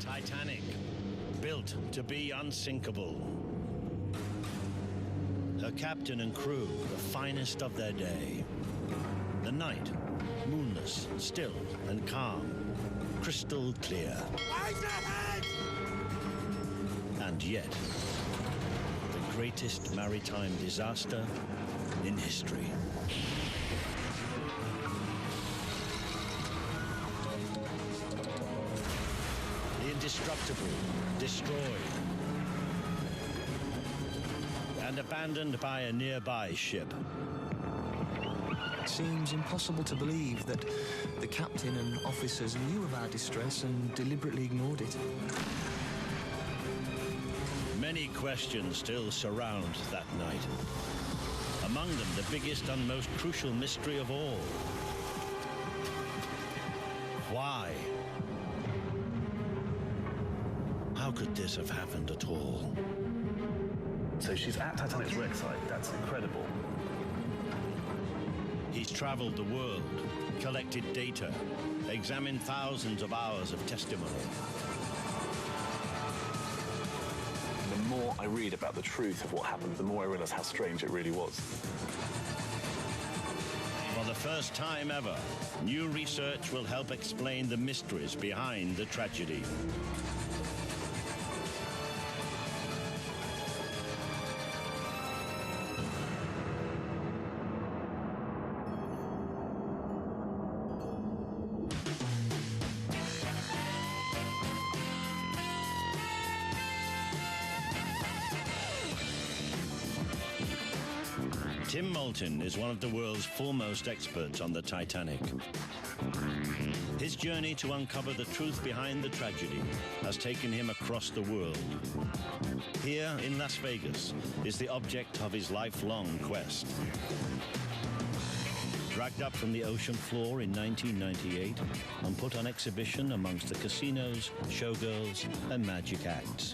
Titanic, built to be unsinkable. Her captain and crew, the finest of their day. The night, moonless, still and calm, crystal clear. Eyes ahead! And yet, the greatest maritime disaster in history. The indestructible, destroyed, and abandoned by a nearby ship. It seems impossible to believe that the captain and officers knew of our distress and deliberately ignored it. Many questions still surround that night. Among them, the biggest and most crucial mystery of all. Why? How could this have happened at all? So she's at Titanic's wreck site. That's incredible. He's traveled the world, collected data, examined thousands of hours of testimony. The more I read about the truth of what happened, the more I realize how strange it really was. For the first time ever, new research will help explain the mysteries behind the tragedy. Tim Moulton is one of the world's foremost experts on the Titanic. His journey to uncover the truth behind the tragedy has taken him across the world. Here in Las Vegas is the object of his lifelong quest. Dragged up from the ocean floor in 1998 and put on exhibition amongst the casinos, showgirls, and magic acts.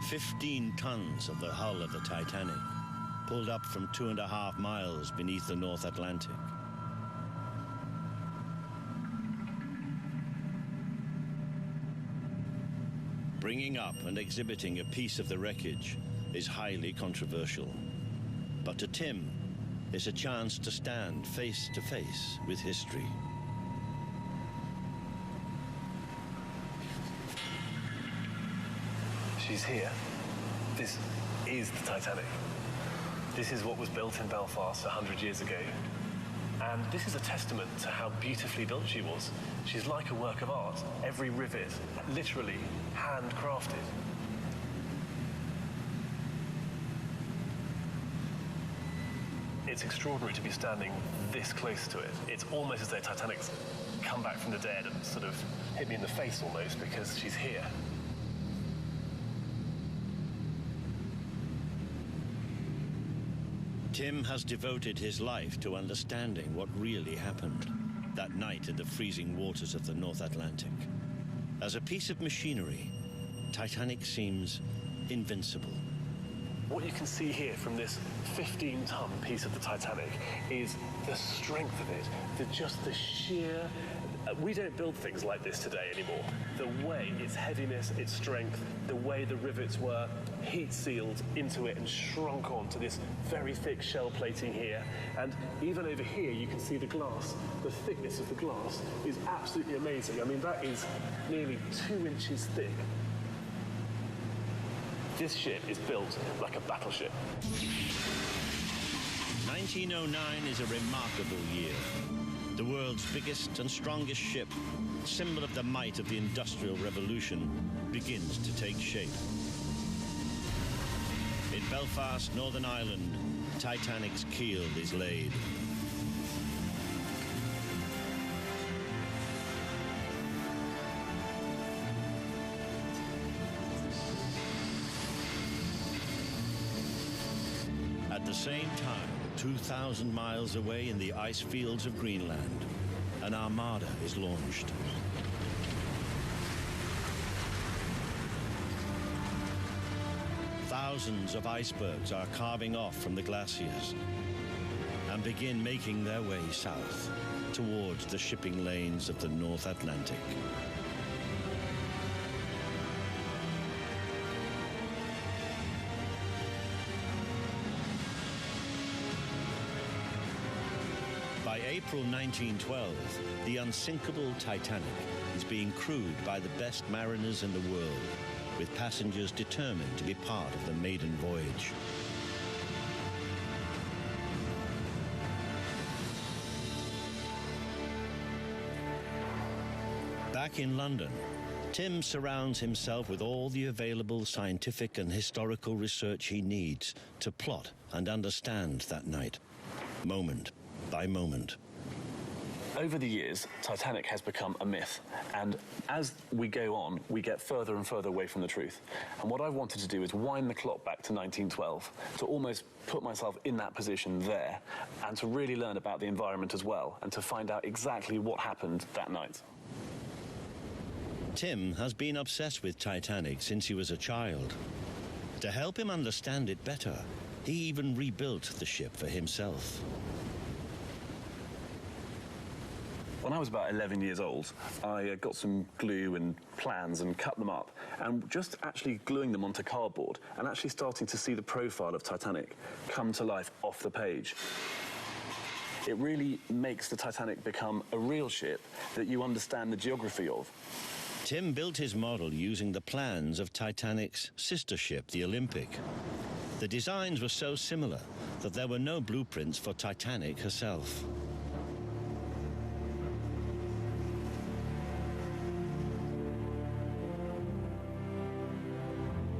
"15 tons of the hull of the Titanic, pulled up from 2.5 miles beneath the North Atlantic. Bringing up and exhibiting a piece of the wreckage is highly controversial. But to Tim, it's a chance to stand face to face with history. She's here. This is the Titanic. This is what was built in Belfast 100 years ago. And this is a testament to how beautifully built she was. She's like a work of art. Every rivet, literally handcrafted. It's extraordinary to be standing this close to it. It's almost as though Titanic's come back from the dead and sort of hit me in the face almost, because she's here. Tim has devoted his life to understanding what really happened that night in the freezing waters of the North Atlantic. As a piece of machinery, Titanic seems invincible. What you can see here from this 15-ton piece of the Titanic is the strength of it, just the sheer... We don't build things like this today anymore. The way its heaviness, its strength, the way the rivets were heat sealed into it and shrunk onto this very thick shell plating here. And even over here, you can see the glass. The thickness of the glass is absolutely amazing. I mean, that is nearly 2 inches thick. This ship is built like a battleship. 1909 is a remarkable year. The world's biggest and strongest ship, symbol of the might of the Industrial Revolution, begins to take shape. In Belfast, Northern Ireland, Titanic's keel is laid. At the same time, 2,000 miles away in the ice fields of Greenland, an armada is launched. thousands of icebergs are carving off from the glaciers and begin making their way south towards the shipping lanes of the North Atlantic. By April 1912, the unsinkable Titanic is being crewed by the best mariners in the world, with passengers determined to be part of the maiden voyage. Back in London, Tim surrounds himself with all the available scientific and historical research he needs to plot and understand that night, moment by moment. Over the years, Titanic has become a myth, and as we go on, we get further and further away from the truth. And what I wanted to do is wind the clock back to 1912, to almost put myself in that position there, and to really learn about the environment as well, and to find out exactly what happened that night. Tim has been obsessed with Titanic since he was a child. To help him understand it better, he even rebuilt the ship for himself. When I was about 11 years old, I got some glue and plans and cut them up, and just actually gluing them onto cardboard and actually starting to see the profile of Titanic come to life off the page. It really makes the Titanic become a real ship that you understand the geography of. Tim built his model using the plans of Titanic's sister ship, the Olympic. The designs were so similar that there were no blueprints for Titanic herself.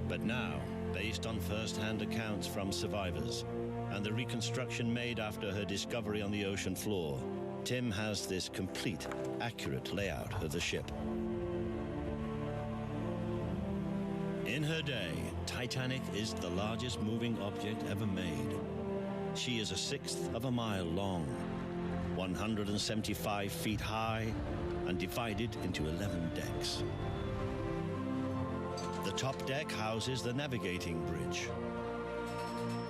But now, based on first-hand accounts from survivors and the reconstruction made after her discovery on the ocean floor, Tim has this complete, accurate layout of the ship. In her day, Titanic is the largest moving object ever made. She is 1/6 of a mile long, 175 feet high, and divided into 11 decks. The top deck houses the navigating bridge.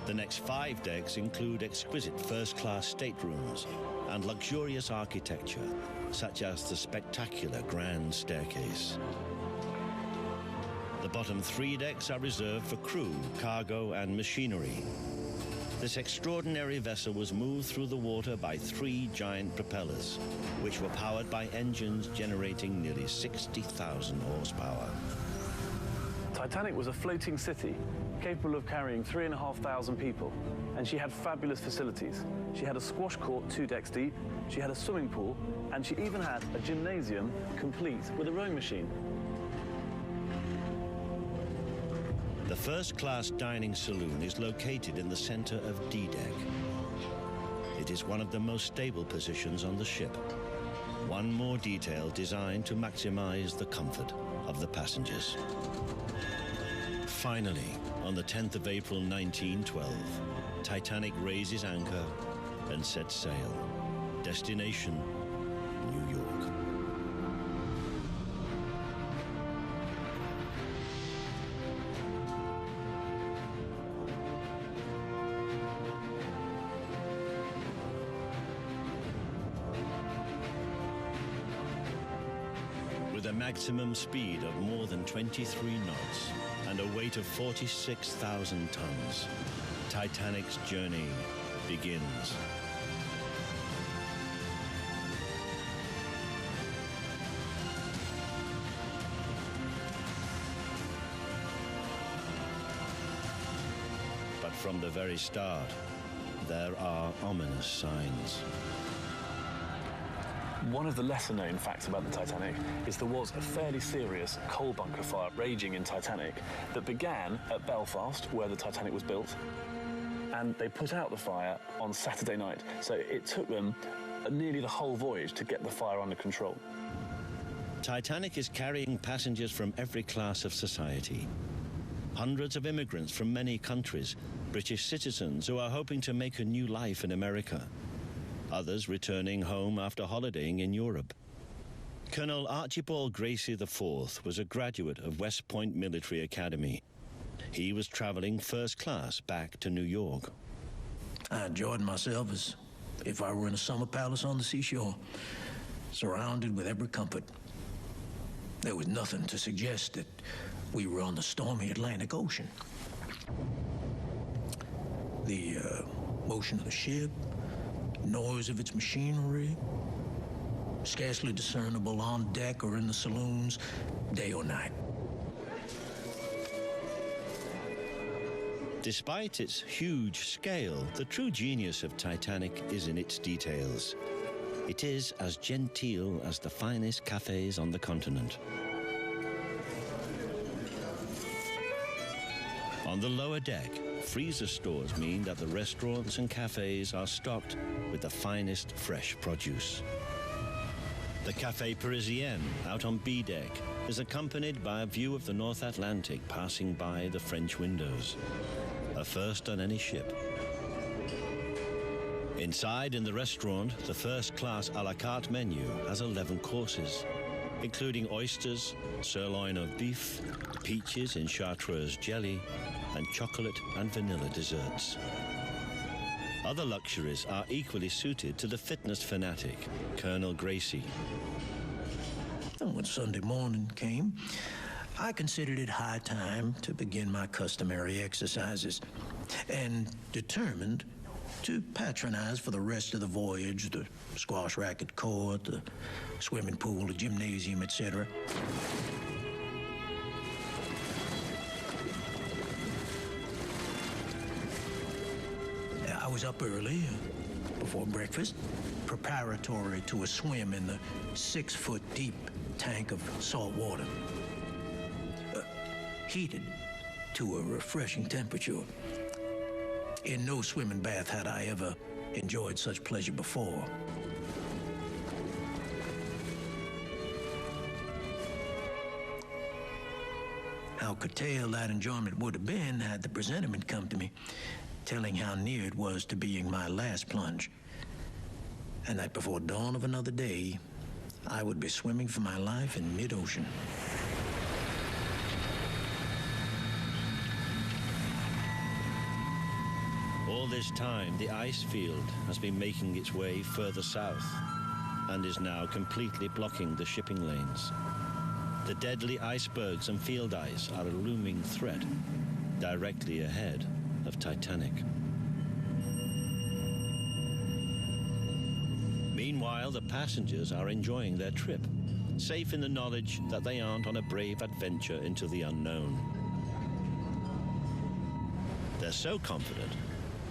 The next 5 decks include exquisite first-class staterooms and luxurious architecture, such as the spectacular grand staircase. The bottom 3 decks are reserved for crew, cargo, and machinery. This extraordinary vessel was moved through the water by 3 giant propellers, which were powered by engines generating nearly 60,000 horsepower. Titanic was a floating city, capable of carrying 3,500 people, and she had fabulous facilities. She had a squash court 2 decks deep, she had a swimming pool, and she even had a gymnasium complete with a rowing machine. The first-class dining saloon is located in the center of D-Deck. It is one of the most stable positions on the ship. One more detail designed to maximize the comfort of the passengers. Finally, on the 10th of April 1912, Titanic raises anchor and sets sail. Destination, New York. With a maximum speed of more than 23 knots and a weight of 46,000 tons, Titanic's journey begins. But from the very start, there are ominous signs. One of the lesser-known facts about the Titanic is there was a fairly serious coal bunker fire raging in Titanic that began at Belfast, where the Titanic was built, and they put out the fire on Saturday night. So it took them nearly the whole voyage to get the fire under control. Titanic is carrying passengers from every class of society. Hundreds of immigrants from many countries, British citizens who are hoping to make a new life in America. Others returning home after holidaying in Europe. Colonel Archibald Gracie IV was a graduate of West Point Military Academy. He was traveling first class back to New York. I enjoyed myself as if I were in a summer palace on the seashore, surrounded with every comfort. There was nothing to suggest that we were on the stormy Atlantic Ocean. The motion of the ship, noise of its machinery, scarcely discernible on deck or in the saloons, day or night. Despite its huge scale, the true genius of Titanic is in its details. It is as genteel as the finest cafes on the continent. On the lower deck, freezer stores mean that the restaurants and cafes are stocked with the finest fresh produce. The Café Parisien, out on B deck, is accompanied by a view of the North Atlantic passing by the French windows, a first on any ship. Inside in the restaurant, the first-class a la carte menu has 11 courses, including oysters, sirloin of beef, peaches in chartreuse jelly, and chocolate and vanilla desserts. Other luxuries are equally suited to the fitness fanatic, Colonel Gracie. And when Sunday morning came, I considered it high time to begin my customary exercises, and determined to patronize for the rest of the voyage the squash racket court, the swimming pool, the gymnasium, etc. I was up early, before breakfast, preparatory to a swim in the 6-foot deep tank of salt water, heated to a refreshing temperature. In no swimming bath had I ever enjoyed such pleasure before. How curtailed that enjoyment would have been had the presentiment come to me, telling how near it was to being my last plunge, and that before dawn of another day, I would be swimming for my life in mid-ocean. All this time, the ice field has been making its way further south and is now completely blocking the shipping lanes. The deadly icebergs and field ice are a looming threat directly ahead of Titanic. Meanwhile, the passengers are enjoying their trip, safe in the knowledge that they aren't on a brave adventure into the unknown. They're so confident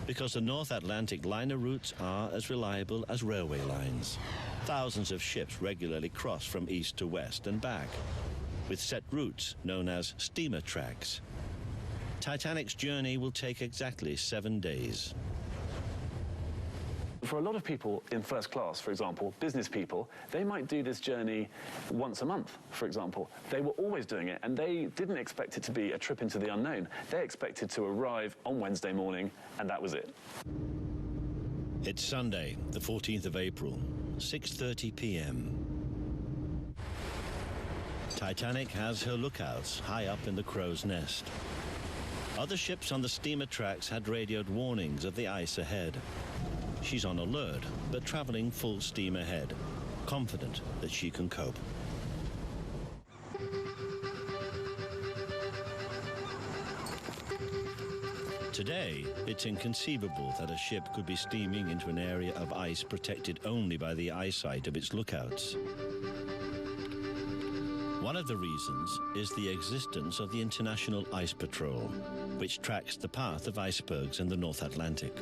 because the North Atlantic liner routes are as reliable as railway lines. Thousands of ships regularly cross from east to west and back, with set routes known as steamer tracks. Titanic's journey will take exactly 7 days. For a lot of people in first class, for example, business people, they might do this journey once a month, for example. They were always doing it, and they didn't expect it to be a trip into the unknown. They expected to arrive on Wednesday morning, and that was it. It's Sunday, the 14th of April, 6:30 p.m. Titanic has her lookouts high up in the crow's nest. Other ships on the steamer tracks had radioed warnings of the ice ahead. She's on alert, but traveling full steam ahead, confident that she can cope. Today, it's inconceivable that a ship could be steaming into an area of ice protected only by the eyesight of its lookouts. One of the reasons is the existence of the International Ice Patrol, which tracks the path of icebergs in the North Atlantic.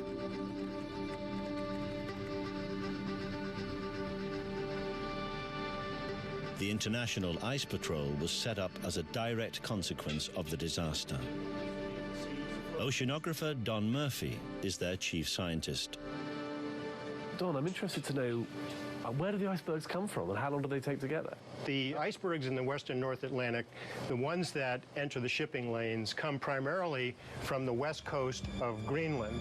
The International Ice Patrol was set up as a direct consequence of the disaster. Oceanographer Don Murphy is their chief scientist. Don, I'm interested to know, where do the icebergs come from and how long do they take to get there? The icebergs in the western North Atlantic, the ones that enter the shipping lanes, come primarily from the west coast of Greenland.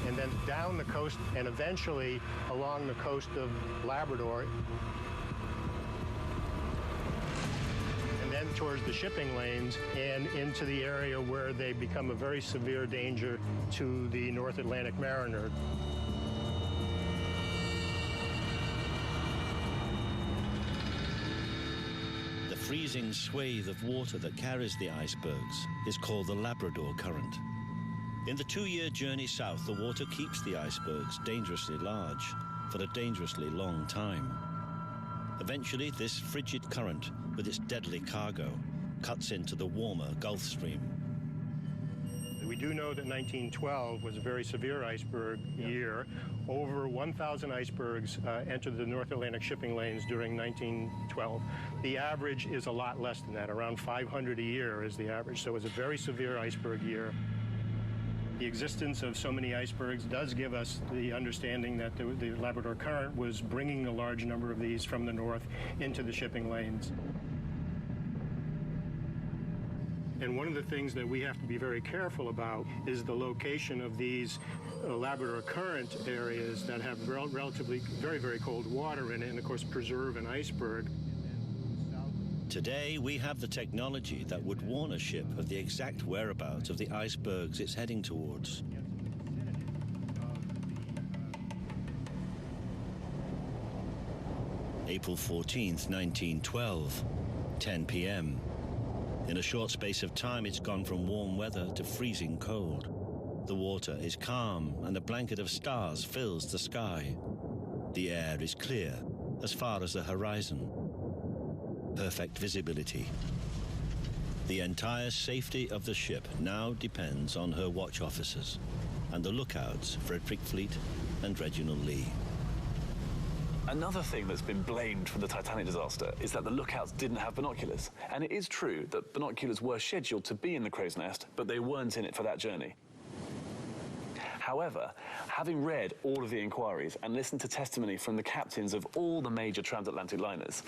And then and down the coast and eventually along the coast of Labrador. And then towards the shipping lanes and into the area where they become a very severe danger to the North Atlantic mariner. The freezing swathe of water that carries the icebergs is called the Labrador Current. In the 2-year journey south, the water keeps the icebergs dangerously large for a dangerously long time. Eventually, this frigid current, with its deadly cargo, cuts into the warmer Gulf Stream. We do know that 1912 was a very severe iceberg year. Over 1,000 icebergs entered the North Atlantic shipping lanes during 1912. The average is a lot less than that. Around 500 a year is the average. So it was a very severe iceberg year. The existence of so many icebergs does give us the understanding that the Labrador Current was bringing a large number of these from the north into the shipping lanes. And one of the things that we have to be very careful about is the location of these Labrador Current areas that have relatively very, very cold water in it, and of course preserve an iceberg. Today, we have the technology that would warn a ship of the exact whereabouts of the icebergs it's heading towards. April 14th, 1912, 10 p.m. In a short space of time, it's gone from warm weather to freezing cold. The water is calm, and a blanket of stars fills the sky. The air is clear as far as the horizon. Perfect visibility. The entire safety of the ship now depends on her watch officers and the lookouts Frederick Fleet and Reginald Lee. Another thing that's been blamed for the Titanic disaster is that the lookouts didn't have binoculars. And it is true that binoculars were scheduled to be in the crow's nest, but they weren't in it for that journey. However, having read all of the inquiries and listened to testimony from the captains of all the major transatlantic liners,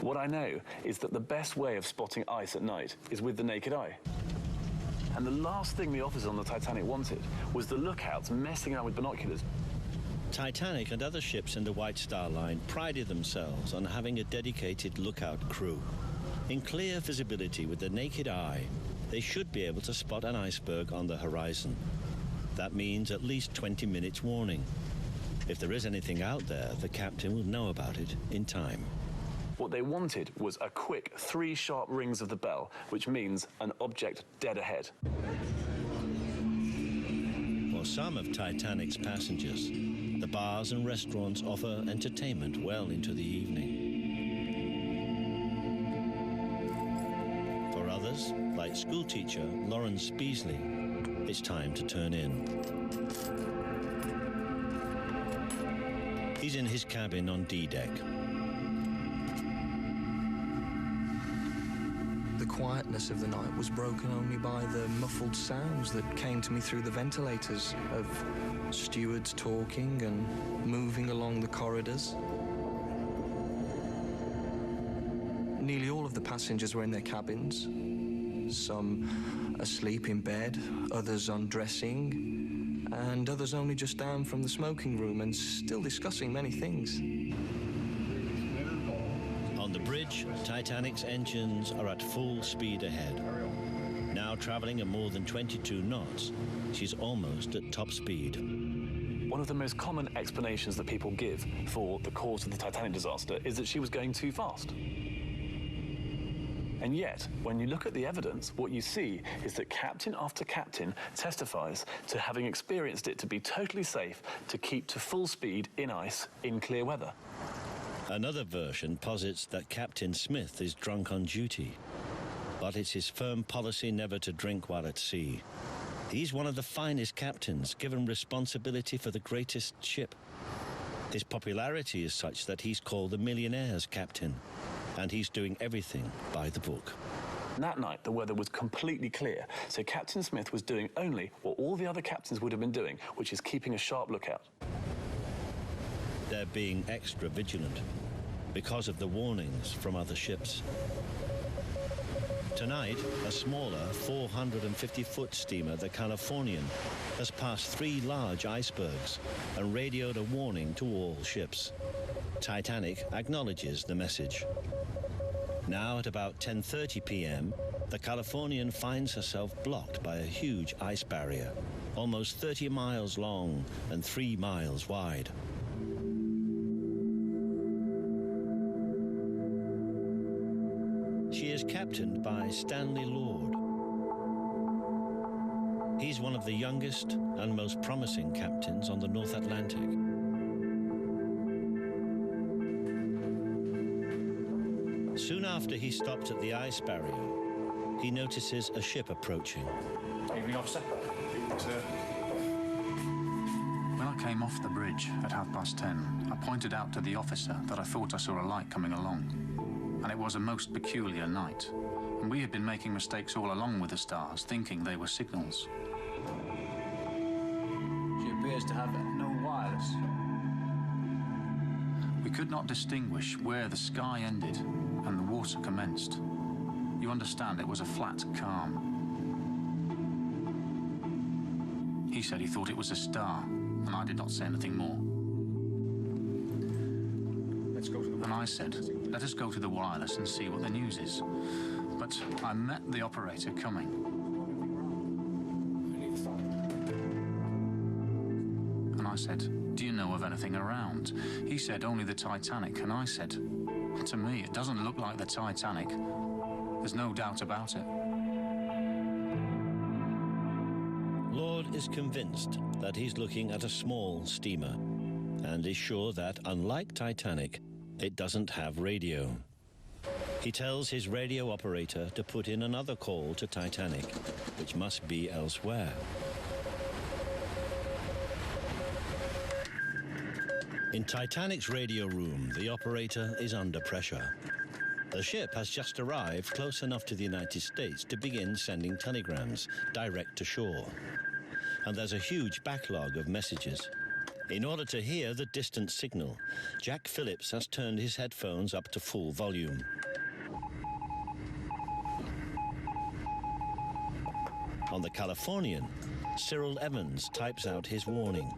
what I know is that the best way of spotting ice at night is with the naked eye. And the last thing the officers on the Titanic wanted was the lookouts messing around with binoculars. Titanic and other ships in the White Star Line prided themselves on having a dedicated lookout crew. In clear visibility with the naked eye, they should be able to spot an iceberg on the horizon. That means at least 20 minutes warning. If there is anything out there, the captain will know about it in time. What they wanted was a quick 3 sharp rings of the bell, which means an object dead ahead. For some of Titanic's passengers, the bars and restaurants offer entertainment well into the evening. For others, like schoolteacher Lawrence Beasley, it's time to turn in. He's in his cabin on D-deck. The quietness of the night was broken only by the muffled sounds that came to me through the ventilators of stewards talking and moving along the corridors. Nearly all of the passengers were in their cabins, some asleep in bed, others undressing, and others only just down from the smoking room and still discussing many things. On the bridge, Titanic's engines are at full speed ahead. Now traveling at more than 22 knots, she's almost at top speed. One of the most common explanations that people give for the cause of the Titanic disaster is that she was going too fast. And yet, when you look at the evidence, what you see is that captain after captain testifies to having experienced it to be totally safe to keep to full speed in ice in clear weather. Another version posits that Captain Smith is drunk on duty, but it's his firm policy never to drink while at sea. He's one of the finest captains, given responsibility for the greatest ship. His popularity is such that he's called the millionaire's captain, and he's doing everything by the book. That night, the weather was completely clear, so Captain Smith was doing only what all the other captains would have been doing, which is keeping a sharp lookout. They're being extra vigilant because of the warnings from other ships. Tonight, a smaller 450-foot steamer, the Californian, has passed 3 large icebergs and radioed a warning to all ships. Titanic acknowledges the message. Now at about 10:30 p.m., the Californian finds herself blocked by a huge ice barrier, almost 30 miles long and 3 miles wide. She is captained by Stanley Lord. He's one of the youngest and most promising captains on the North Atlantic. Soon after he stops at the ice barrier, he notices a ship approaching. Evening, officer. Evening, sir. When I came off the bridge at 10:30, I pointed out to the officer that I thought I saw a light coming along. And it was a most peculiar night. And we had been making mistakes all along with the stars, thinking they were signals. She appears to have no wireless. We could not distinguish where the sky ended and the water commenced. You understand, it was a flat calm. He said he thought it was a star, and I did not say anything more. Let's go to the... And I said, let us go to the wireless and see what the news is. But I met the operator coming. And I said, do you know of anything around? He said, only the Titanic. And I said, to me, it doesn't look like the Titanic. There's no doubt about it. Lord is convinced that he's looking at a small steamer and is sure that, unlike Titanic, it doesn't have radio. He tells his radio operator to put in another call to Titanic, which must be elsewhere. In Titanic's radio room, the operator is under pressure. The ship has just arrived close enough to the United States to begin sending telegrams direct to shore. And there's a huge backlog of messages. In order to hear the distant signal, Jack Phillips has turned his headphones up to full volume. On the Californian, Cyril Evans types out his warning.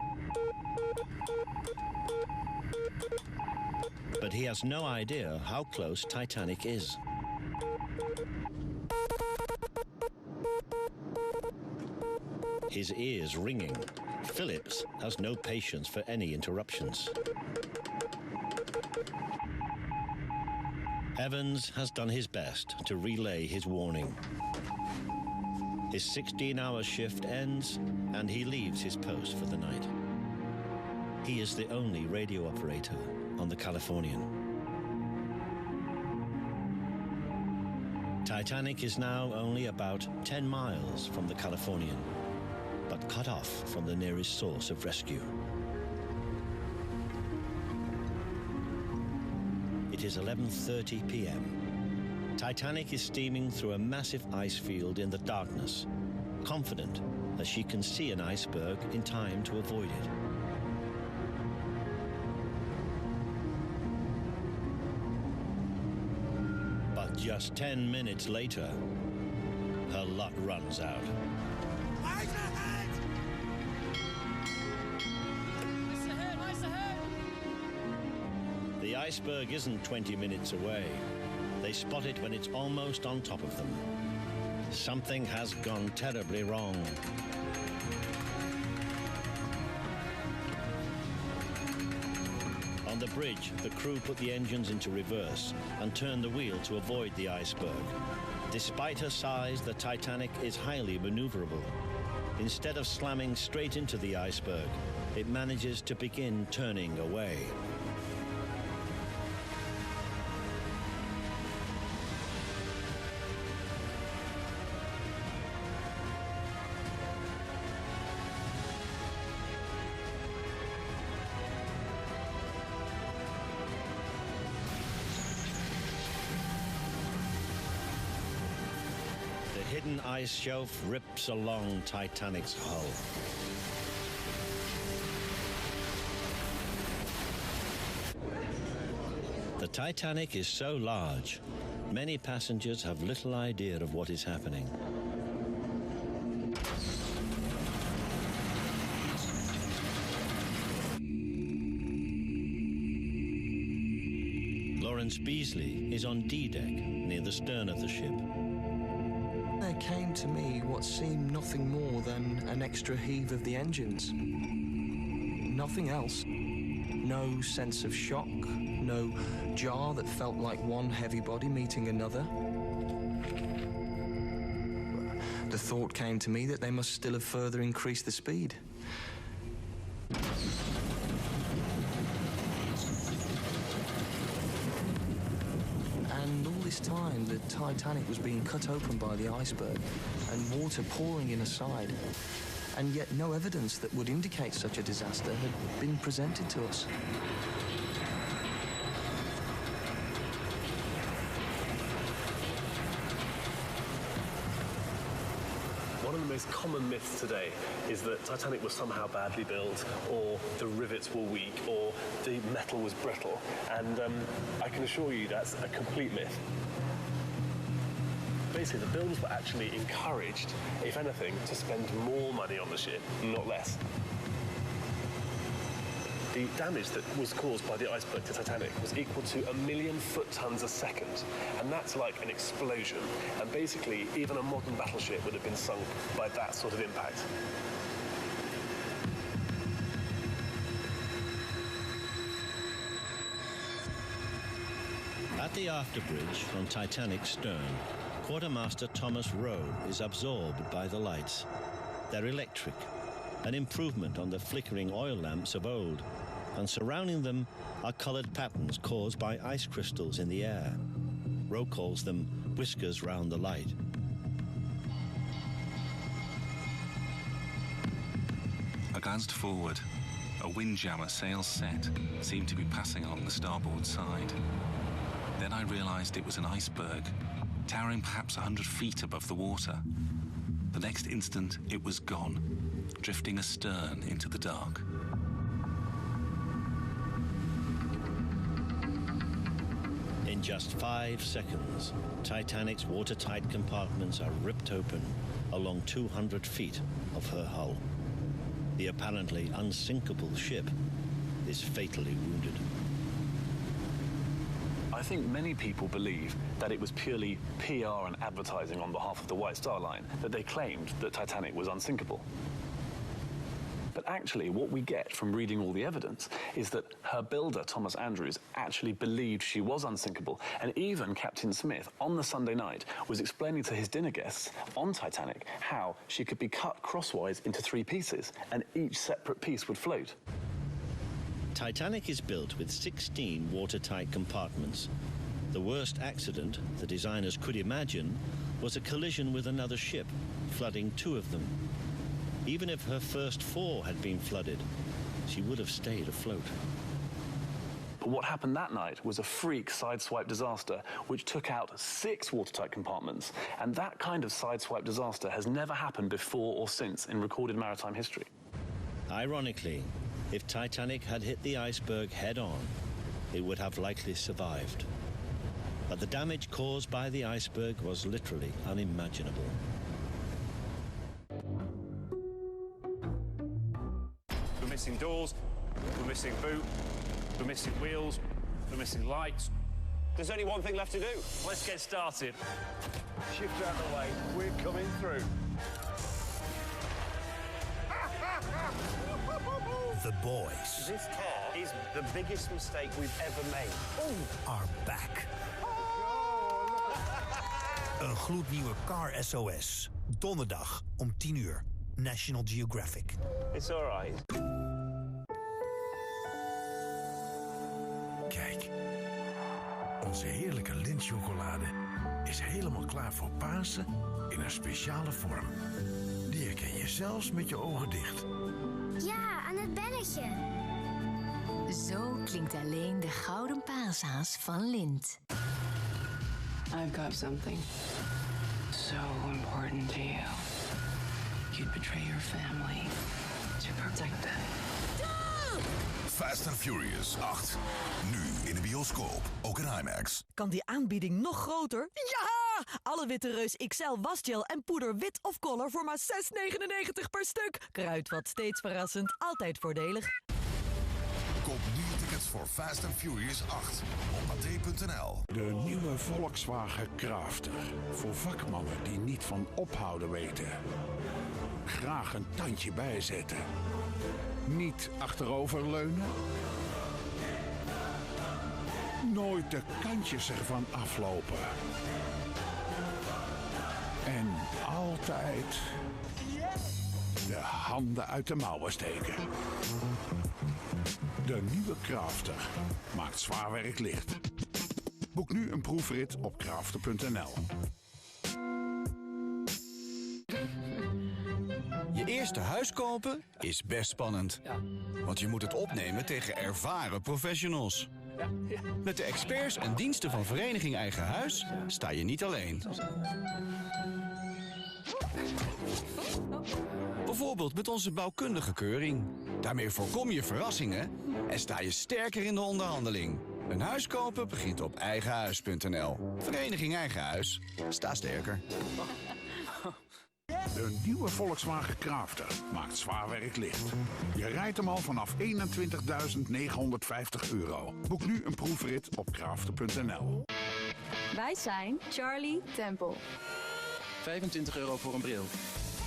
But he has no idea how close Titanic is. His ears ringing, Phillips has no patience for any interruptions. Evans has done his best to relay his warning. His 16-hour shift ends, and he leaves his post for the night. He is the only radio operator on the Californian. Titanic is now only about 10 miles from the Californian, but cut off from the nearest source of rescue. It is 11:30 p.m. Titanic is steaming through a massive ice field in the darkness, confident that she can see an iceberg in time to avoid it. But just 10 minutes later, her luck runs out. Ice ahead! Ice ahead! Ice ahead! The iceberg isn't 20 minutes away. They spot it when it's almost on top of them. Something has gone terribly wrong. On the bridge, the crew put the engines into reverse and turned the wheel to avoid the iceberg. Despite her size, the Titanic is highly maneuverable. Instead of slamming straight into the iceberg, it manages to begin turning away. The hidden ice shelf rips along Titanic's hull. The Titanic is so large, many passengers have little idea of what is happening. Lawrence Beasley is on D-deck near the stern of the ship. There came to me what seemed nothing more than an extra heave of the engines. Nothing else. No sense of shock, no jar that felt like one heavy body meeting another. The thought came to me that they must still have further increased the speed. And all this time, the Titanic was being cut open by the iceberg and water pouring in aside. And yet no evidence that would indicate such a disaster had been presented to us. One of the most common myths today is that Titanic was somehow badly built, or the rivets were weak, or the metal was brittle. And I can assure you that's a complete myth. Basically, the builders were actually encouraged, if anything, to spend more money on the ship, not less. The damage that was caused by the iceberg to Titanic was equal to 1 million foot-tons a second, and that's like an explosion. And basically, even a modern battleship would have been sunk by that sort of impact. At the afterbridge on Titanic's stern, Quartermaster Thomas Rowe is absorbed by the lights. They're electric, an improvement on the flickering oil lamps of old, and surrounding them are colored patterns caused by ice crystals in the air. Rowe calls them whiskers round the light. I glanced forward. A windjammer, sails set, seemed to be passing along the starboard side. Then I realized it was an iceberg, towering perhaps 100 feet above the water. The next instant, it was gone, drifting astern into the dark. In just 5 seconds, Titanic's watertight compartments are ripped open along 200 feet of her hull. The apparently unsinkable ship is fatally wounded. I think many people believe that it was purely PR and advertising on behalf of the White Star Line, that they claimed that Titanic was unsinkable. But actually, what we get from reading all the evidence is that her builder, Thomas Andrews, actually believed she was unsinkable. And even Captain Smith, on the Sunday night, was explaining to his dinner guests on Titanic how she could be cut crosswise into 3 pieces, and each separate piece would float. Titanic is built with 16 watertight compartments. The worst accident the designers could imagine was a collision with another ship, flooding 2 of them. Even if her first 4 had been flooded, she would have stayed afloat. But what happened that night was a freak sideswipe disaster which took out 6 watertight compartments. And that kind of sideswipe disaster has never happened before or since in recorded maritime history. Ironically, if Titanic had hit the iceberg head-on, it would have likely survived. But the damage caused by the iceberg was literally unimaginable. We're missing doors, we're missing boot, we're missing wheels, we're missing lights. There's only one thing left to do. Let's get started. Shift out of the way. We're coming through. The boys. This car is the biggest mistake we've ever made. Are back. Een gloednieuwe Car SOS. Donderdag om 10:00. National Geographic. It's all right. Kijk, onze heerlijke lintchocolade is helemaal klaar voor Pasen in een speciale vorm. Die herken je zelfs met je ogen dicht. Ja, aan het belletje. Zo klinkt alleen de gouden paashaas van Lindt. I've got something so important to you. You'd betray your family to protect them. Fast and Furious 8. Nu in de bioscoop, ook in IMAX. Kan die aanbieding nog groter? Ja! Alle Witte Reus XL wasgel en poeder wit of color voor maar €6,99 per stuk. Kruidvat steeds verrassend, altijd voordelig. Koop nu tickets voor Fast and Furious 8 op pathé.nl. De nieuwe Volkswagen Crafter. Voor vakmannen die niet van ophouden weten. Graag een tandje bijzetten. Niet achteroverleunen. Nooit de kantjes ervan aflopen. En altijd de handen uit de mouwen steken. De nieuwe Crafter maakt zwaar werk licht. Boek nu een proefrit op crafter.nl. Je eerste huis kopen is best spannend. Want je moet het opnemen tegen ervaren professionals. Met de experts en diensten van Vereniging Eigen Huis sta je niet alleen. Bijvoorbeeld met onze bouwkundige keuring. Daarmee voorkom je verrassingen en sta je sterker in de onderhandeling. Een huis kopen begint op eigenhuis.nl. Vereniging Eigen Huis. Sta sterker. De nieuwe Volkswagen Crafter maakt zwaar werk licht. Je rijdt hem al vanaf €21.950. Boek nu een proefrit op crafter.nl. Wij zijn Charlie Temple. €25 voor een bril.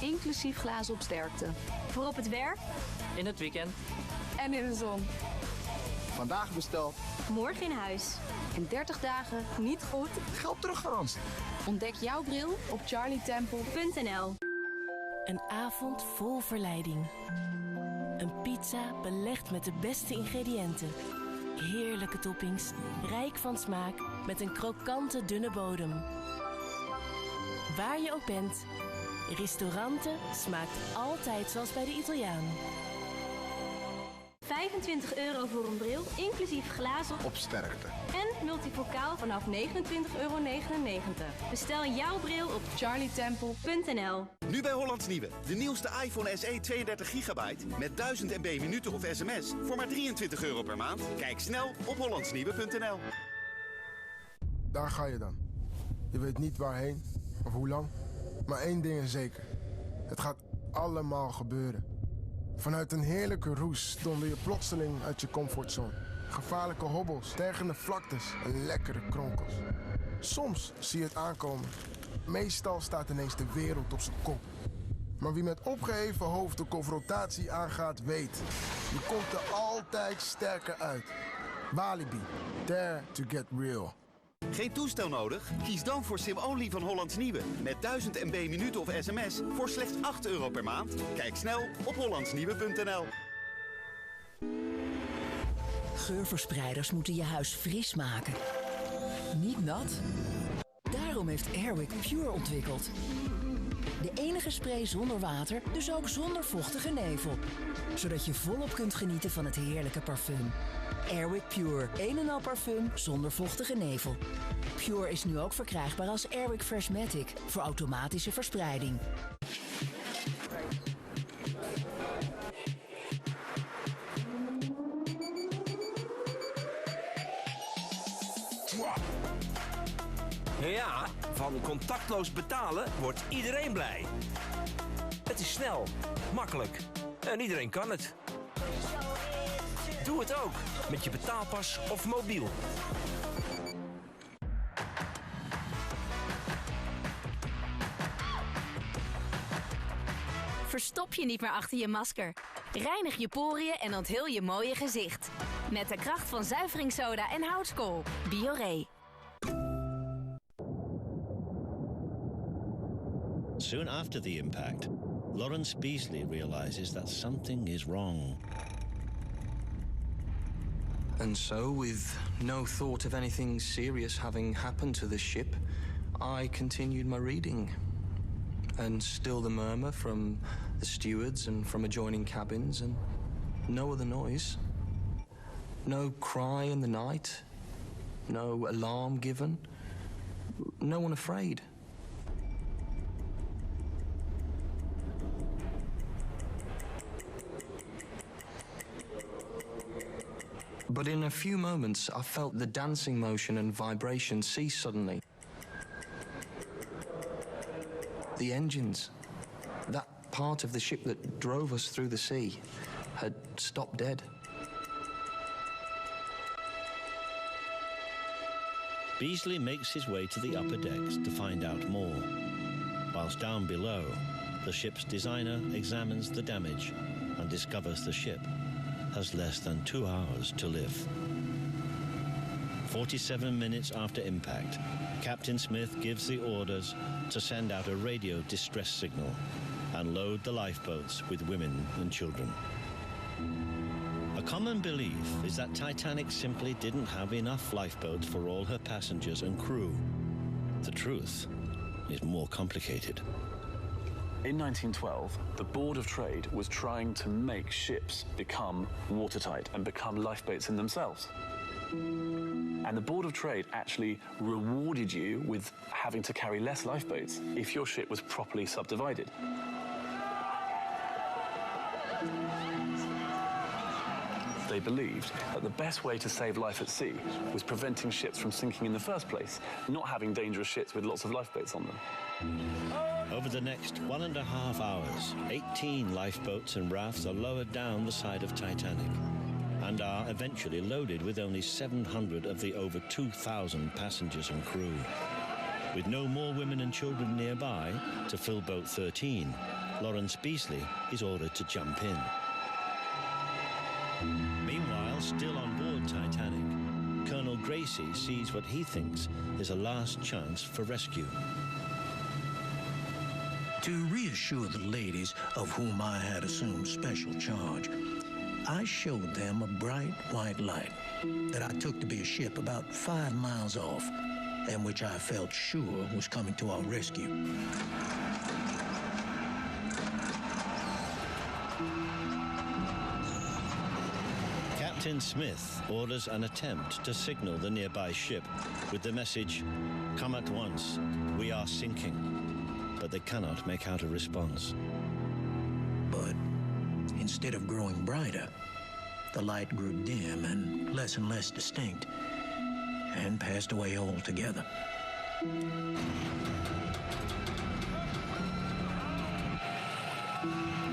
Inclusief glazen op sterkte. Voor op het werk. In het weekend. En in de zon. Vandaag besteld. Morgen in huis. In 30 dagen niet goed. Geld teruggarantie. Ontdek jouw bril op charlietemple.nl. Een avond vol verleiding. Een pizza belegd met de beste ingrediënten. Heerlijke toppings, rijk van smaak, met een krokante dunne bodem. Waar je ook bent, restauranten smaakt altijd zoals bij de Italiaan. €25 voor een bril, inclusief glazen op sterkte. En multifocaal vanaf €29,99. Bestel jouw bril op charlietemple.nl. Nu bij Hollands Nieuwe. De nieuwste iPhone SE 32 gigabyte met 1000 MB minuten of sms voor maar €23 per maand. Kijk snel op hollandsnieuwe.nl. Daar ga je dan. Je weet niet waarheen of hoe lang. Maar één ding is zeker. Het gaat allemaal gebeuren. Vanuit een heerlijke roes donder je plotseling uit je comfortzone. Gevaarlijke hobbels, tergende vlaktes en lekkere kronkels. Soms zie je het aankomen. Meestal staat ineens de wereld op zijn kop. Maar wie met opgeheven hoofd de confrontatie aangaat, weet. Je komt er altijd sterker uit. Walibi, dare to get real. Geen toestel nodig? Kies dan voor SIM-only van Hollands Nieuwe. Met 1000 MB minuten of sms voor slechts €8 per maand. Kijk snel op hollandsnieuwe.nl. Geurverspreiders moeten je huis fris maken. Niet nat. Daarom heeft Airwick Pure ontwikkeld. De enige spray zonder water, dus ook zonder vochtige nevel. Zodat je volop kunt genieten van het heerlijke parfum. Airwick Pure, een en al parfum zonder vochtige nevel. Pure is nu ook verkrijgbaar als Airwick Freshmatic voor automatische verspreiding. Ja, van contactloos betalen wordt iedereen blij. Het is snel, makkelijk en iedereen kan het. Doe het ook met je betaalpas of mobiel. Verstop je niet meer achter je masker. Reinig je poriën en onthul je mooie gezicht. Met de kracht van zuiveringssoda en houtskool. Bioré. Soon after the impact, Lawrence Beasley realizes that something is wrong. And so, with no thought of anything serious having happened to the ship, I continued my reading. And still the murmur from the stewards and from adjoining cabins, and no other noise. No cry in the night, no alarm given, no one afraid. But in a few moments, I felt the dancing motion and vibration cease suddenly. The engines, that part of the ship that drove us through the sea, had stopped dead. Beasley makes his way to the upper decks to find out more. Whilst down below, the ship's designer examines the damage and discovers the ship has less than 2 hours to live. 47 minutes after impact, Captain Smith gives the orders to send out a radio distress signal and load the lifeboats with women and children. A common belief is that Titanic simply didn't have enough lifeboats for all her passengers and crew. The truth is more complicated. In 1912, the Board of Trade was trying to make ships become watertight and become lifeboats in themselves. And the Board of Trade actually rewarded you with having to carry less lifeboats if your ship was properly subdivided. They believed that the best way to save life at sea was preventing ships from sinking in the first place, not having dangerous ships with lots of lifeboats on them. Over the next 1.5 hours, 18 lifeboats and rafts are lowered down the side of Titanic and are eventually loaded with only 700 of the over 2,000 passengers and crew. With no more women and children nearby to fill boat 13, Lawrence Beasley is ordered to jump in. Meanwhile, still on board Titanic, Colonel Gracie sees what he thinks is a last chance for rescue. To reassure the ladies, of whom I had assumed special charge, I showed them a bright white light that I took to be a ship about 5 miles off, and which I felt sure was coming to our rescue. Captain Smith orders an attempt to signal the nearby ship with the message, "Come at once, we are sinking." But they cannot make out a response. But instead of growing brighter, the light grew dim and less distinct, and passed away altogether.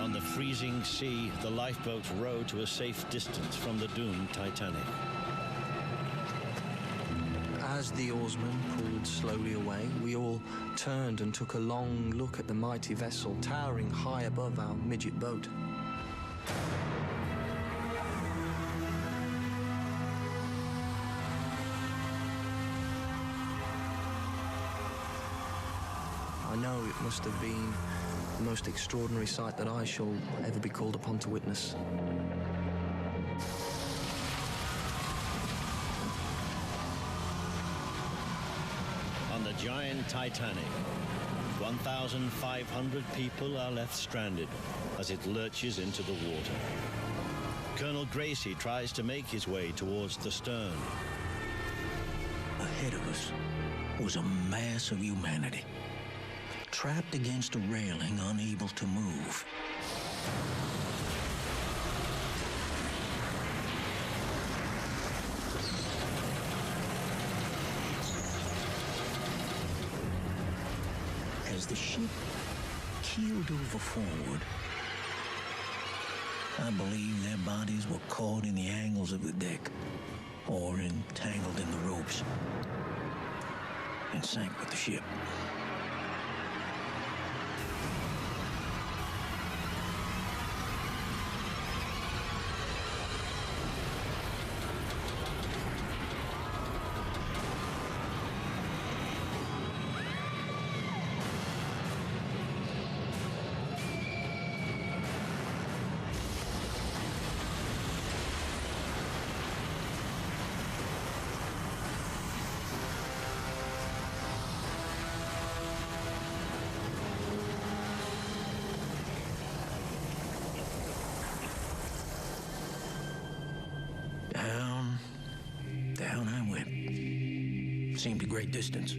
On the freezing sea, the lifeboats row to a safe distance from the doomed Titanic. As the oarsmen pulled slowly away, we all turned and took a long look at the mighty vessel towering high above our midget boat. I know it must have been the most extraordinary sight that I shall ever be called upon to witness. On the giant Titanic, 1,500 people are left stranded as it lurches into the water. Colonel Gracie tries to make his way towards the stern. Ahead of us was a mass of humanity, trapped against a railing, unable to move. As the ship keeled over forward, I believe their bodies were caught in the angles of the deck or entangled in the ropes and sank with the ship. Down I went. Seemed a great distance.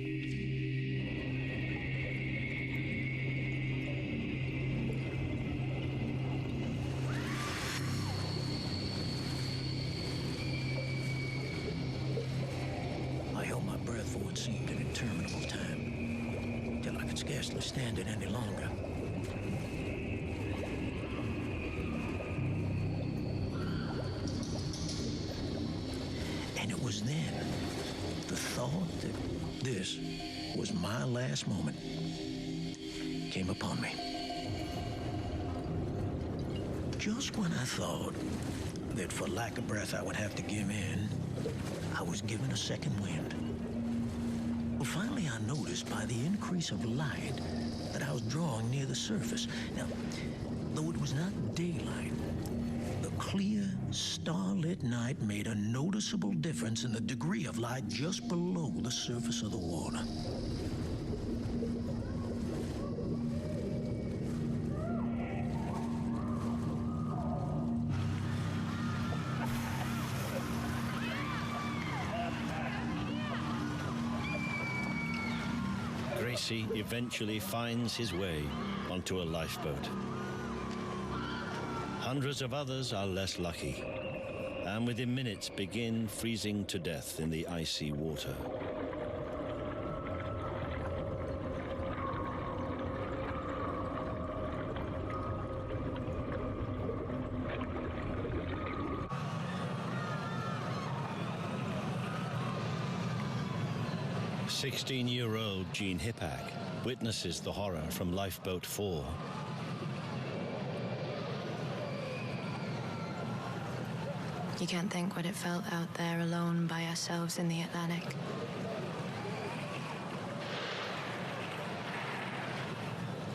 interminable time, till I could scarcely stand it any longer. And it was then the thought that this was my last moment came upon me. Just when I thought that for lack of breath I would have to give in, I was given a second wind. Well, finally I noticed by the increase of light that I was drawing near the surface. Now, though it was not daylight, the clear, starlit night made a noticeable difference in the degree of light just below the surface of the water. Gracie eventually finds his way onto a lifeboat. Hundreds of others are less lucky, and within minutes begin freezing to death in the icy water. "16-year-old Jean Hippack witnesses the horror from Lifeboat 4. You can't think what it felt out there alone by ourselves in the Atlantic.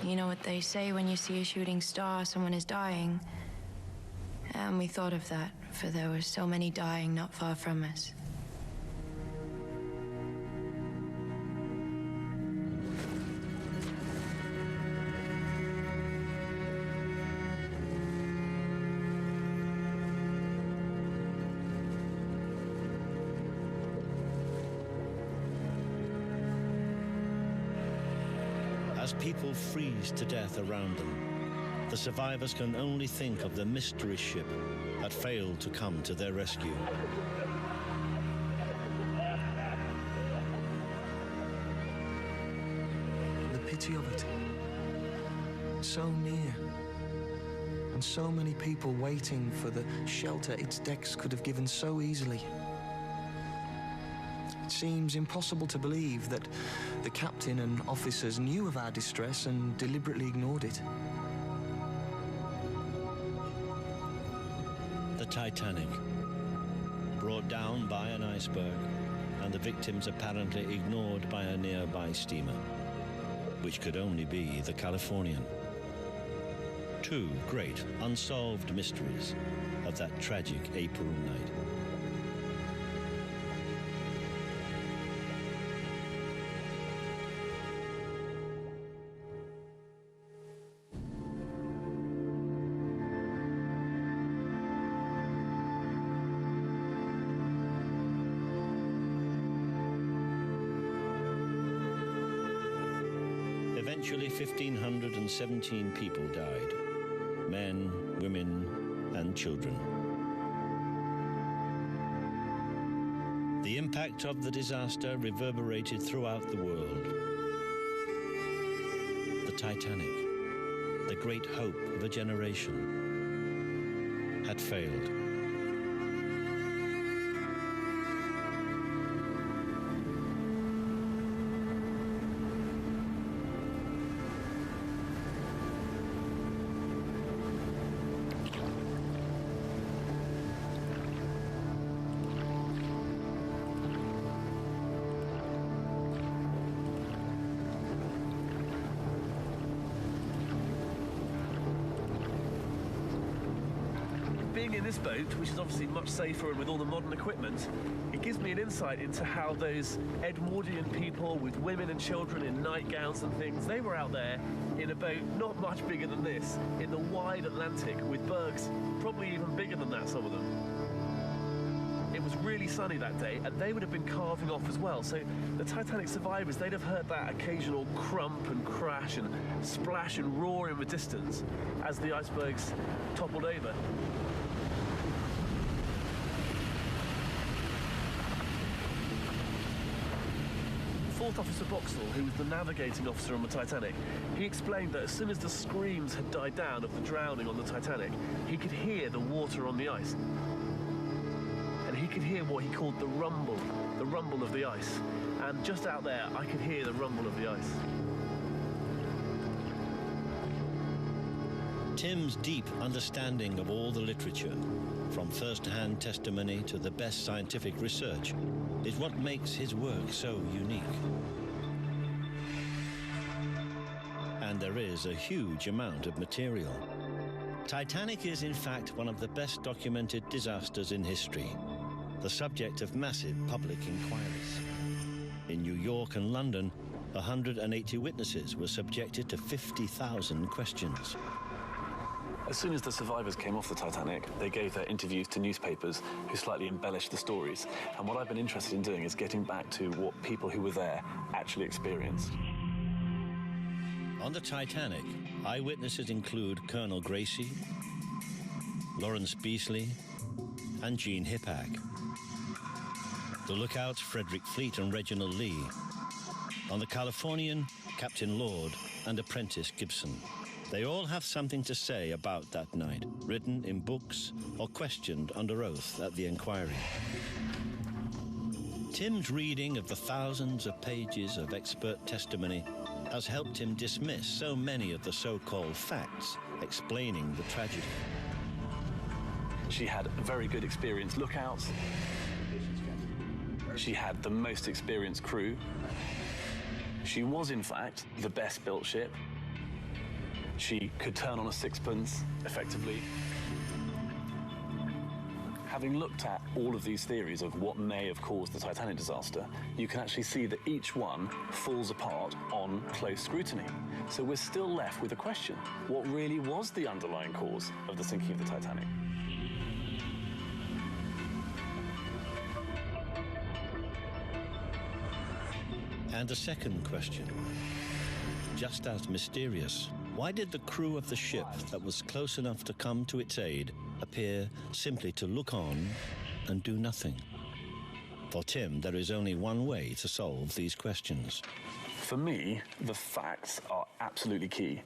You know what they say when you see a shooting star, someone is dying. And we thought of that, for there were so many dying not far from us. As people freeze to death around them, the survivors can only think of the mystery ship that failed to come to their rescue. The pity of it. So near. And so many people waiting for the shelter its decks could have given so easily. It seems impossible to believe that the captain and officers knew of our distress and deliberately ignored it. The Titanic, brought down by an iceberg, and the victims apparently ignored by a nearby steamer, which could only be the Californian. Two great unsolved mysteries of that tragic April night. Eventually, 1,517 people died. Men, women, and children. The impact of the disaster reverberated throughout the world. The Titanic, the great hope of a generation, had failed. Being in this boat, which is obviously much safer and with all the modern equipment, it gives me an insight into how those Edwardian people with women and children in nightgowns and things, they were out there in a boat not much bigger than this, in the wide Atlantic, with bergs probably even bigger than that, some of them. It was really sunny that day, and they would have been carving off as well. So the Titanic survivors, they'd have heard that occasional crump and crash and splash and roar in the distance as the icebergs toppled over. Fourth Officer Boxall, who was the navigating officer on the Titanic, he explained that as soon as the screams had died down of the drowning on the Titanic, he could hear the water on the ice. And he could hear what he called the rumble of the ice. And just out there, I could hear the rumble of the ice. Tim's deep understanding of all the literature, from first-hand testimony to the best scientific research, is what makes his work so unique. And there is a huge amount of material. Titanic is, in fact, one of the best documented disasters in history, the subject of massive public inquiries. In New York and London, 180 witnesses were subjected to 50,000 questions. As soon as the survivors came off the Titanic, they gave their interviews to newspapers who slightly embellished the stories. And what I've been interested in doing is getting back to what people who were there actually experienced. On the Titanic, eyewitnesses include Colonel Gracie, Lawrence Beasley, and Gene Hippack. The lookouts, Frederick Fleet and Reginald Lee. On the Californian, Captain Lord and Apprentice Gibson. They all have something to say about that night, written in books or questioned under oath at the inquiry. Tim's reading of the thousands of pages of expert testimony has helped him dismiss so many of the so-called facts explaining the tragedy. She had very good experienced lookouts. She had the most experienced crew. She was, in fact, the best built ship. She could turn on a sixpence, effectively. Having looked at all of these theories of what may have caused the Titanic disaster, you can actually see that each one falls apart on close scrutiny. So we're still left with a question. What really was the underlying cause of the sinking of the Titanic? And a second question, just as mysterious. Why did the crew of the ship that was close enough to come to its aid appear simply to look on and do nothing? For Tim, there is only one way to solve these questions. For me, the facts are absolutely key.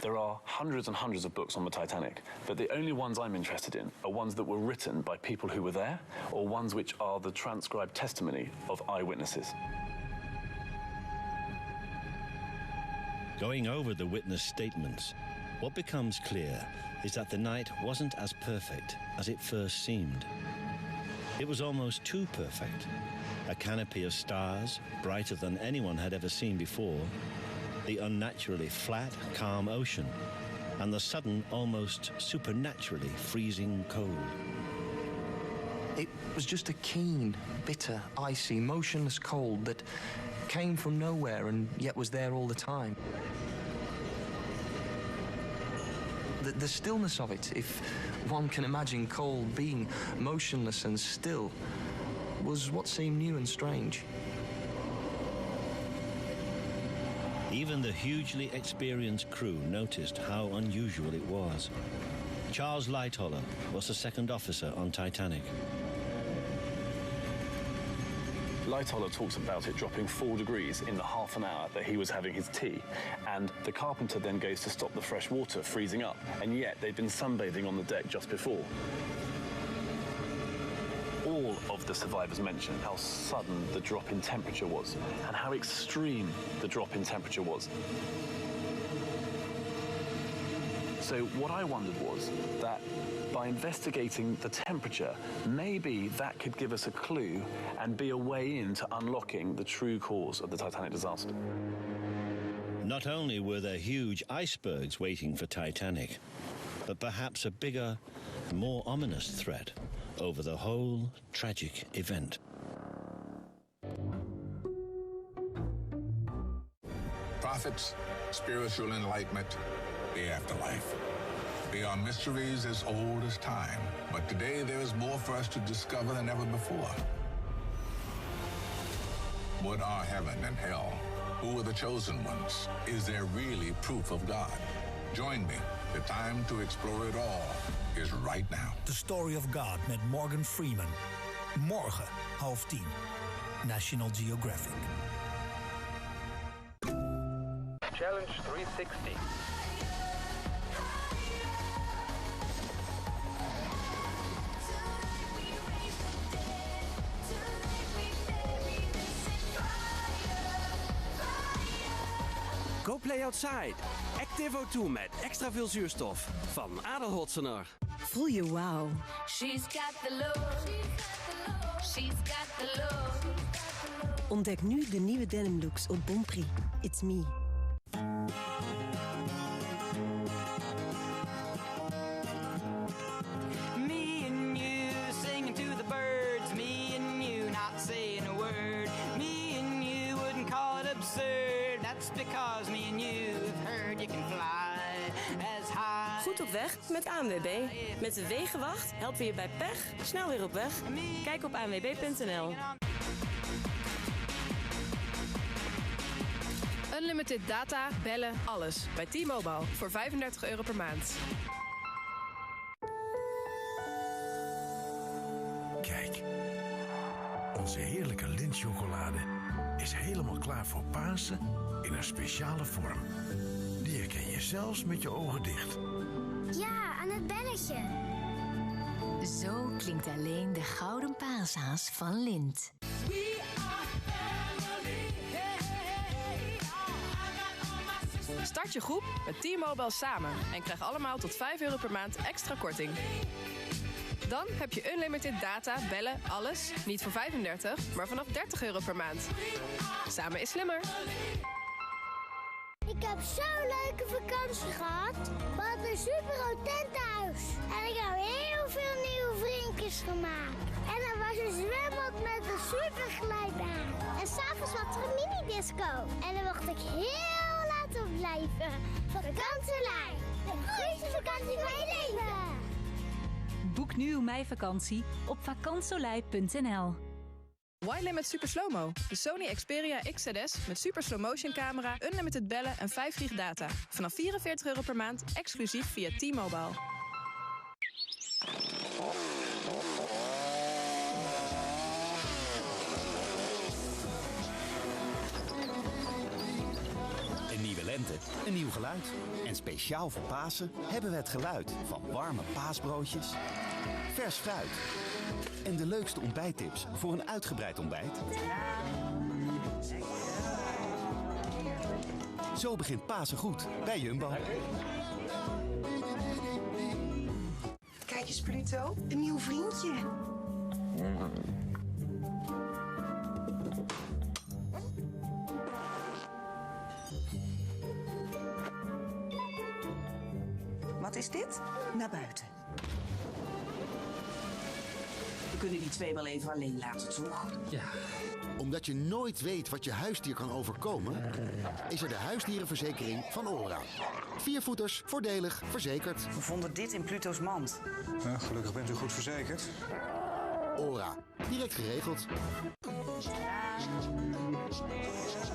There are hundreds and hundreds of books on the Titanic, but the only ones I'm interested in are ones that were written by people who were there, or ones which are the transcribed testimony of eyewitnesses. Going over the witness statements, what becomes clear is that the night wasn't as perfect as it first seemed. It was almost too perfect. A canopy of stars, brighter than anyone had ever seen before, the unnaturally flat, calm ocean, and the sudden, almost supernaturally freezing cold. It was just a keen, bitter, icy, motionless cold that came from nowhere and yet was there all the time. The stillness of it, if one can imagine cold being motionless and still, was what seemed new and strange. Even the hugely experienced crew noticed how unusual it was. Charles Lightoller was the second officer on Titanic. Lightoller talks about it dropping 4 degrees in the half an hour that he was having his tea, and the carpenter then goes to stop the fresh water freezing up, and yet they'd been sunbathing on the deck just before. All of the survivors mention how sudden the drop in temperature was, and how extreme the drop in temperature was. So what I wondered was that by investigating the temperature, maybe that could give us a clue and be a way into unlocking the true cause of the Titanic disaster. Not only were there huge icebergs waiting for Titanic, but perhaps a bigger, more ominous threat over the whole tragic event. Prophets, spiritual enlightenment, the afterlife. They are mysteries as old as time, but today there is more for us to discover than ever before. What are heaven and hell? Who are the chosen ones? Is there really proof of God? Join me. The time to explore it all is right now. The Story of God met Morgan Freeman. Morgen, 9:30. National Geographic. Challenge 360. Go Play Outside. Activo 2 met extra veel zuurstof. Van Adel Hotsener. Voel je wauw. She's got the love. She's got the love. Ontdek nu de nieuwe denim looks op Bonprix. It's me. Me and you singing to the birds. Me and you not saying a word. Me and you wouldn't call it absurd. That's because me and you have heard you can fly as high. Goed op weg met ANWB. Met de Wegenwacht helpen we je bij pech snel weer op weg. Kijk op anwb.nl. Unlimited data, bellen, alles. Bij T-Mobile voor €35 per maand. Kijk, onze heerlijke lintchocolade is helemaal klaar voor Pasen in een speciale vorm. Die herken je zelfs met je ogen dicht. Ja, aan het belletje. Zo klinkt alleen de gouden paashaas van Lindt. Start je groep met T-Mobile samen en krijg allemaal tot €5 per maand extra korting. Dan heb je unlimited data, bellen, alles. Niet voor 35, maar vanaf €30 per maand. Samen is slimmer. Ik heb zo'n leuke vakantie gehad. We hadden een super tentenhuis. En ik heb heel veel nieuwe vriendjes gemaakt. En er was een zwembad met een super glijbaan. En s'avonds was er een minidisco. En dan mocht ik heel laat op blijven. Vakantielijn. De grootste vakantie van je leven. Boek nu uw meivakantie op vakantsolei.nl. Y-Limit Super Slow-Mo. De Sony Xperia XZS met super slow motion camera, unlimited bellen en 5 gig data. Vanaf €44 per maand, exclusief via T-Mobile. Een nieuwe lente, een nieuw geluid. En speciaal voor Pasen hebben we het geluid van warme paasbroodjes, vers fruit en de leukste ontbijttips voor een uitgebreid ontbijt. Zo begint Pasen goed bij Jumbo. Kijk eens, Pluto, een nieuw vriendje. Wat is dit? Naar buiten. We kunnen die twee wel even alleen laten, toch? Ja. Omdat je nooit weet wat je huisdier kan overkomen, is er de huisdierenverzekering van ORA. 4-voeters, voordelig, verzekerd. We vonden dit in Pluto's mand. Ja, gelukkig bent u goed verzekerd. ORA, direct geregeld.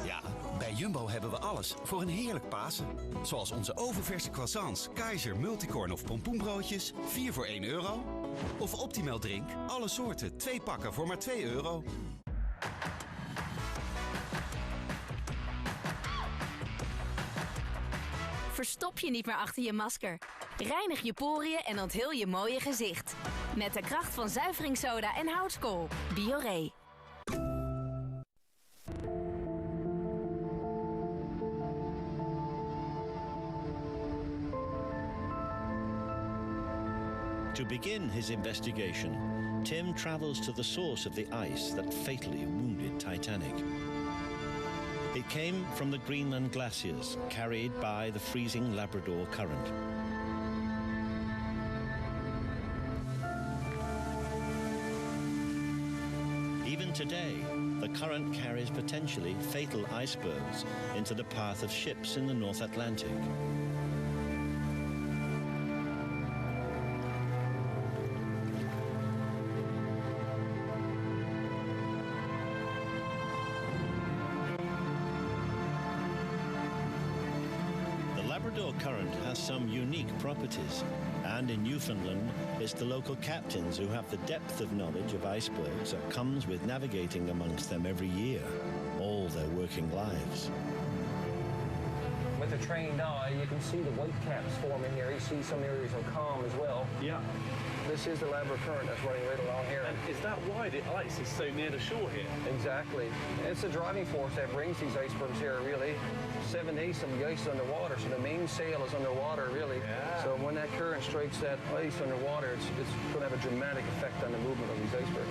Ja, bij Jumbo hebben we alles voor een heerlijk Pasen. Zoals onze oververse croissants, Keizer, Multicorn of pompoenbroodjes, 4 voor €1. Of Optimal Drink, alle soorten, 2 pakken voor maar €2. Verstop je niet meer achter je masker. Reinig je poriën en onthul je mooie gezicht. Met de kracht van zuiveringssoda en houtskool. Bioré. To begin his investigation, Tim travels to the source of the ice that fatally wounded Titanic. It came from the Greenland glaciers, carried by the freezing Labrador Current. Even today, the current carries potentially fatal icebergs into the path of ships in the North Atlantic. Current has some unique properties, and in Newfoundland it's the local captains who have the depth of knowledge of icebergs that comes with navigating amongst them every year, all their working lives. the trained eye, you can see the white caps forming here. You see some areas of calm as well. Yeah. This is the Labrador current that's running right along here. And is that why the ice is so near the shore here? Exactly. It's the driving force that brings these icebergs here, really. 7/8 of the ice is underwater, so the mainsail is underwater, really. Yeah. So when that current strikes that ice underwater, it's going to have a dramatic effect on the movement of these icebergs.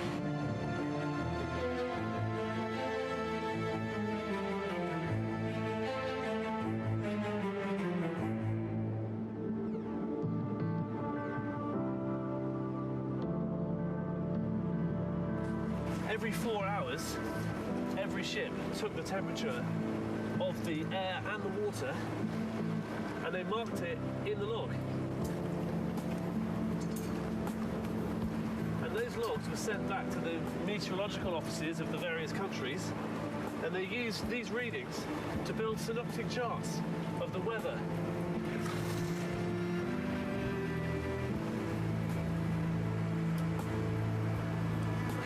Every 4 hours, every ship took the temperature of the air and the water, and they marked it in the log. And those logs were sent back to the meteorological offices of the various countries, and they used these readings to build synoptic charts of the weather.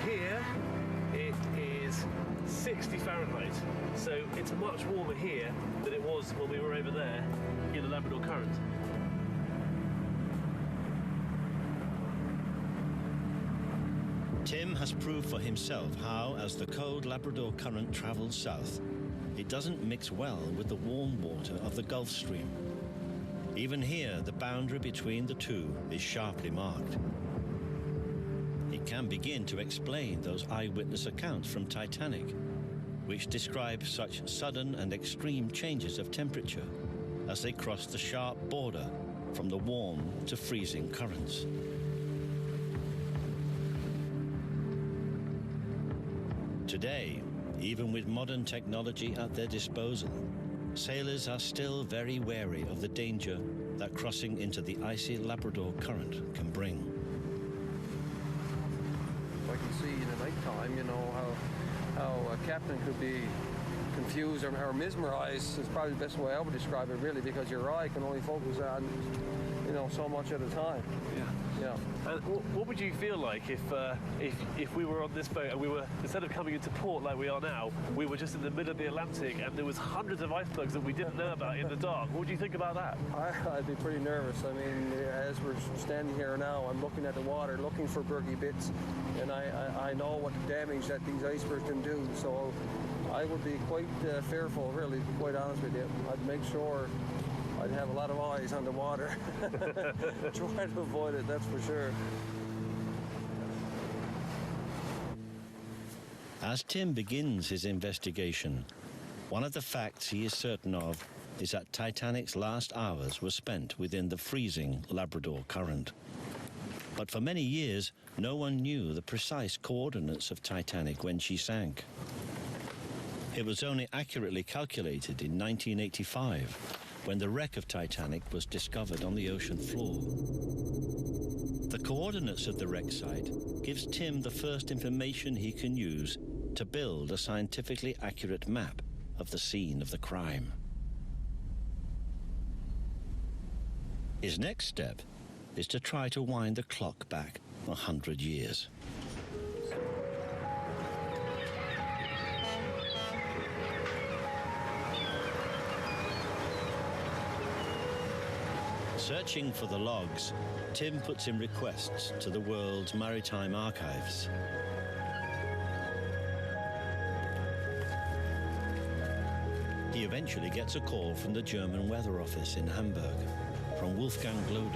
Here, it is 60 Fahrenheit, so it's much warmer here than it was when we were over there in the Labrador Current. Tim has proved for himself how, as the cold Labrador Current travels south, it doesn't mix well with the warm water of the Gulf Stream. Even here, the boundary between the two is sharply marked. It can begin to explain those eyewitness accounts from Titanic, which describe such sudden and extreme changes of temperature as they cross the sharp border from the warm to freezing currents. Today, even with modern technology at their disposal, sailors are still very wary of the danger that crossing into the icy Labrador Current can bring. I can see in the night time, you know, how a captain could be confused or mesmerized is probably the best way I would describe it, really, because your eye can only focus on, you know, so much at a time. Yeah. Yeah. And what would you feel like if we were on this boat and we were, instead of coming into port like we are now, we were just in the middle of the Atlantic and there was hundreds of icebergs that we didn't know about in the dark? What would you think about that? I'd be pretty nervous. I mean, as we're standing here now, I'm looking at the water, looking for bergy bits, and I know what damage that these icebergs can do. So I would be quite fearful, really, to be quite honest with you. I'd make sure I'd have a lot of eyes on the water. Try to avoid it, that's for sure. As Tim begins his investigation, one of the facts he is certain of is that Titanic's last hours were spent within the freezing Labrador Current. But for many years, no one knew the precise coordinates of Titanic when she sank. It was only accurately calculated in 1985, when the wreck of Titanic was discovered on the ocean floor. The coordinates of the wreck site gives Tim the first information he can use to build a scientifically accurate map of the scene of the crime. His next step is to try to wind the clock back 100 years. Searching for the logs, Tim puts in requests to the world's maritime archives. He eventually gets a call from the German Weather Office in Hamburg, from Wolfgang Gloden.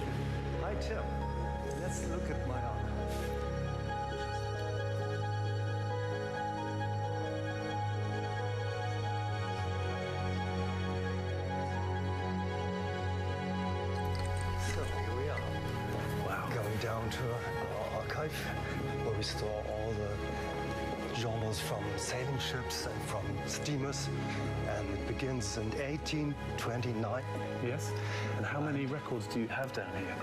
Hi, Tim. Let's look at my archive. So here we are. Wow. Going down to our archive, where we store all the journals from sailing ships and from steamers, and it begins in 1829. Yes? And how many records do you have down here?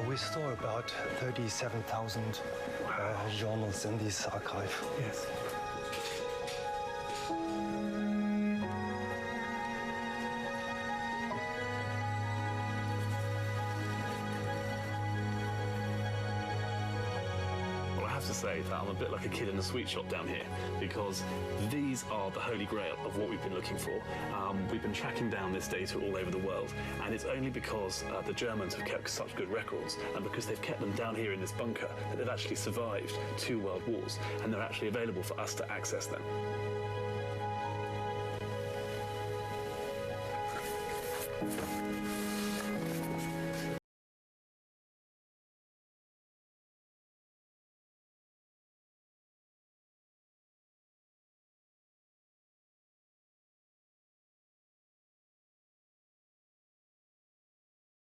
We store about 37,000 journals in this archive. Yes. have to say that I'm a bit like a kid in a sweet shop down here, because these are the holy grail of what we've been looking for. We've been tracking down this data all over the world, and it's only because the Germans have kept such good records, and because they've kept them down here in this bunker, that they've actually survived 2 world wars, and they're actually available for us to access them.